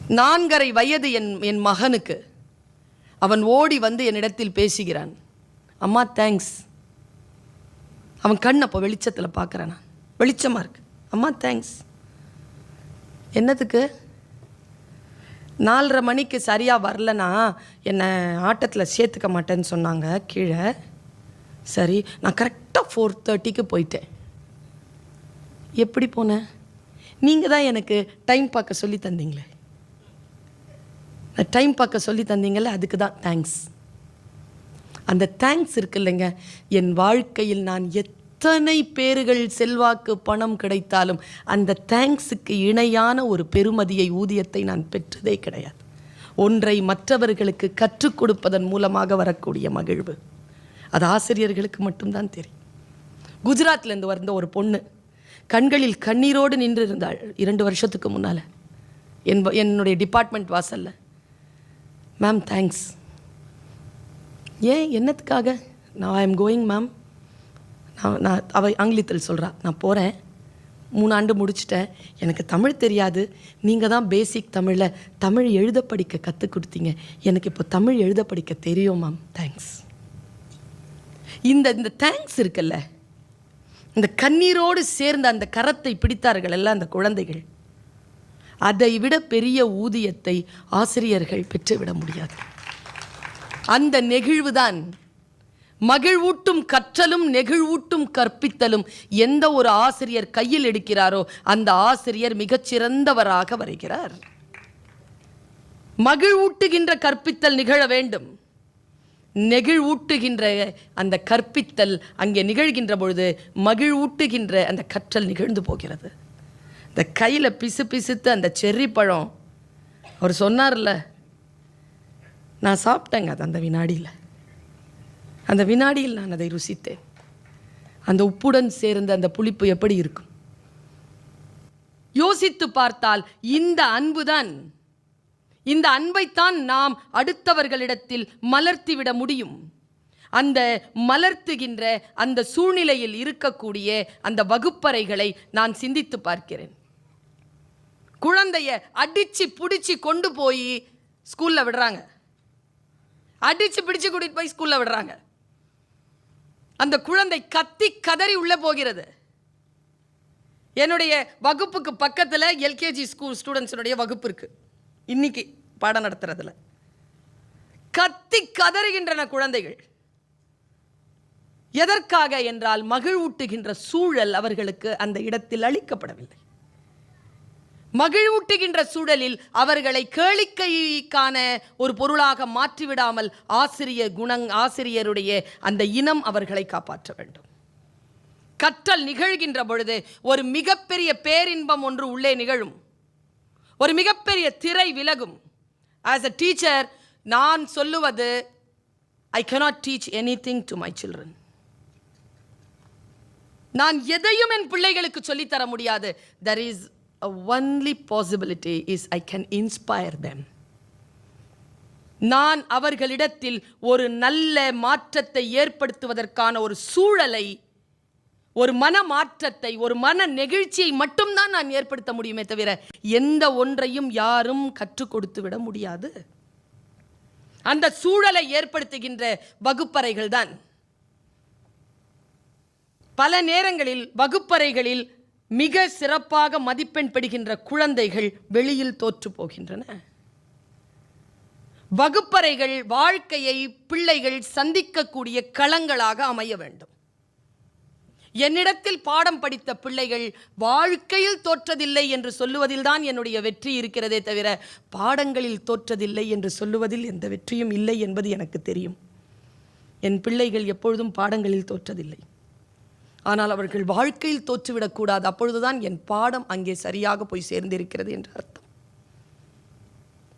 4.5 வயது என் மகனுக்கு. அவன் ஓடி வந்து என்னிடத்தில் பேசுகிறான், அம்மா தேங்க்ஸ். அவன் கண் அப்போ வெளிச்சத்தில் பார்க்குறேன், நான் வெளிச்சமாக இருக்கு. அம்மா தேங்க்ஸ். என்னத்துக்கு? 4:30 மணிக்கு சரியாக வரலனா என்னை ஆட்டத்தில் சேர்த்துக்க மாட்டேன்னு சொன்னாங்க கீழே. சரி, நான் கரெக்டாக 4:30க்கு போயிட்டேன். எப்படி போனேன்? நீங்கள் தான் எனக்கு டைம் பார்க்க சொல்லி தந்தீங்களே. டைம் பார்க்க சொல்லி தந்தீங்கல்ல, அதுக்கு தான் தேங்க்ஸ். அந்த தேங்க்ஸ் இருக்கு இல்லைங்க, என் வாழ்க்கையில் நான் எத்தனை பேர்கள் செல்வாக்கு பணம் கிடைத்தாலும் அந்த தேங்க்ஸுக்கு இணையான ஒரு பெருமதியை, ஊதியத்தை நான் பெற்றதே கிடையாது. ஒன்றை மற்றவர்களுக்கு கற்றுக் கொடுப்பதன் மூலமாக வரக்கூடிய மகிழ்வு, அது ஆசிரியர்களுக்கு மட்டும்தான் தெரியும். குஜராத்லேருந்து வந்த ஒரு பொண்ணு கண்களில் கண்ணீரோடு நின்று இருந்தாள் 2 வருஷத்துக்கு முன்னால் என்னுடைய டிபார்ட்மெண்ட் வாசலில். Ma'am thanks. ஏன், என்னத்துக்காக? நான் ஐ எம் கோயிங் மேம். நான் அவள் ஆங்கிலத்தில் சொல்கிறா, நான் போகிறேன், 3 ஆண்டு முடிச்சிட்டேன், எனக்கு தமிழ் தெரியாது, நீங்கள் தான் பேசிக் தமிழில் தமிழ் எழுத படிக்க கற்றுக் கொடுத்தீங்க, எனக்கு இப்போ தமிழ் எழுத படிக்க தெரியும் மேம், தேங்க்ஸ். இந்த தேங்க்ஸ் இருக்குல்ல, இந்த கண்ணீரோடு சேர்ந்த அந்த கரத்தை பிடித்தார்கள் எல்லாம் அந்த குழந்தைகள். அதை விட பெரிய ஊதியத்தை ஆசிரியர்கள் பெற்றுவிட முடியாது. அந்த நெகிழ்வுதான் மகிழ்வூட்டும் கற்றலும் நெகிழ்வூட்டும் கற்பித்தலும் எந்த ஒரு ஆசிரியர் கையில் எடுக்கிறாரோ அந்த ஆசிரியர் மிகச்சிறந்தவராக வருகிறார். மகிழ்வூட்டுகின்ற கற்பித்தல் நிகழ வேண்டும். நெகிழ்வூட்டுகின்ற அந்த கற்பித்தல் அங்கே நிகழ்கின்ற பொழுது மகிழ்வூட்டுகின்ற அந்த கற்றல் நிகழ்ந்து போகிறது. இந்த கையில் பிசு பிசுத்து அந்த செர்ரி பழம் அவர் சொன்னார்ல, நான் சாப்பிட்டேங்க அது அந்த வினாடியில் நான் அதை ருசித்தேன். அந்த உப்புடன் சேர்ந்த அந்த புளிப்பு எப்படி இருக்கும் யோசித்து பார்த்தால், இந்த அன்புதான், இந்த அன்பைத்தான் நாம் அடுத்தவர்களிடத்தில் மலர்த்திவிட முடியும். அந்த மலர்த்துகின்ற அந்த சூழ்நிலையில் இருக்கக்கூடிய அந்த வகுப்பறைகளை நான் சிந்தித்து பார்க்கிறேன். குழந்தைய அடிச்சு பிடிச்சி கொண்டு போய் ஸ்கூல்ல விடுறாங்க, அடிச்சு பிடிச்சு கூட்டிட்டு போய் ஸ்கூல்ல விடுறாங்க. அந்த குழந்தை கத்தி கதறி உள்ள போகிறது. என்னுடைய வகுப்புக்கு பக்கத்தில் எல்கேஜி ஸ்கூல் ஸ்டூடெண்ட்ஸுடைய வகுப்பு இருக்கு. இன்னைக்கு பாடம் நடத்துறதுல கத்தி கதறுகின்றன குழந்தைகள். எதற்காக என்றால் மகிழ்வூட்டுகின்ற சூழல் அவர்களுக்கு அந்த இடத்தில் அளிக்கப்படவில்லை. மகிழ்வூட்டுகின்ற சூழலில் அவர்களை கேளிக்கைக்கான ஒரு பொருளாக மாற்றிவிடாமல் ஆசிரியருடைய அந்த இனம் அவர்களை காப்பாற்ற வேண்டும். கற்றல் நிகழ்கின்ற பொழுது ஒரு மிகப்பெரிய பேரின்பம் ஒன்று உள்ளே நிகழும், ஒரு மிகப்பெரிய திரை விலகும். ஆஸ் a teacher நான் சொல்லுவது, I cannot teach anything to my children. நான் எதையும் என் பிள்ளைகளுக்கு சொல்லித்தர முடியாது. There is a only possibility is I can inspire them. நான் அவர்களிடத்தில் ஒரு நல்ல மாற்றத்தை ஏற்படுத்துவதற்கான ஒரு சூழலை, ஒரு மன மாற்றத்தை, ஒரு மன நெகிழ்ச்சியை மட்டும்தான் நான் ஏற்படுத்த முடியுமே தவிர எந்த ஒன்றையும் யாரும் கற்றுக் கொடுத்து விட முடியாது. அந்த சூழலை ஏற்படுத்துகின்ற வகுப்பறைகள் தான். பல நேரங்களில் வகுப்பறைகளில் மிக சிறப்பாக மதிப்பெண் பெறுகின்ற குழந்தைகள் வெளியில் தோற்று போகின்றன. வகுப்பறைகள் வாழ்க்கையை பிள்ளைகள் சந்திக்கக்கூடிய களங்களாக அமைய வேண்டும். என்னிடத்தில் பாடம் படித்த பிள்ளைகள் வாழ்க்கையில் தோற்றதில்லை என்று சொல்லுவதில் தான் என்னுடைய வெற்றி இருக்கிறதே தவிர பாடங்களில் தோற்றதில்லை என்று சொல்லுவதில் எந்த வெற்றியும் இல்லை என்பது எனக்கு தெரியும். என் பிள்ளைகள் எப்பொழுதும் பாடங்களில் தோற்றதில்லை. ஆனால் அவர்கள் வாழ்க்கையில் தோற்றுவிடக்கூடாது. அப்பொழுதுதான் என் பாடம் அங்கே சரியாக போய் சேர்ந்திருக்கிறது என்று அர்த்தம்.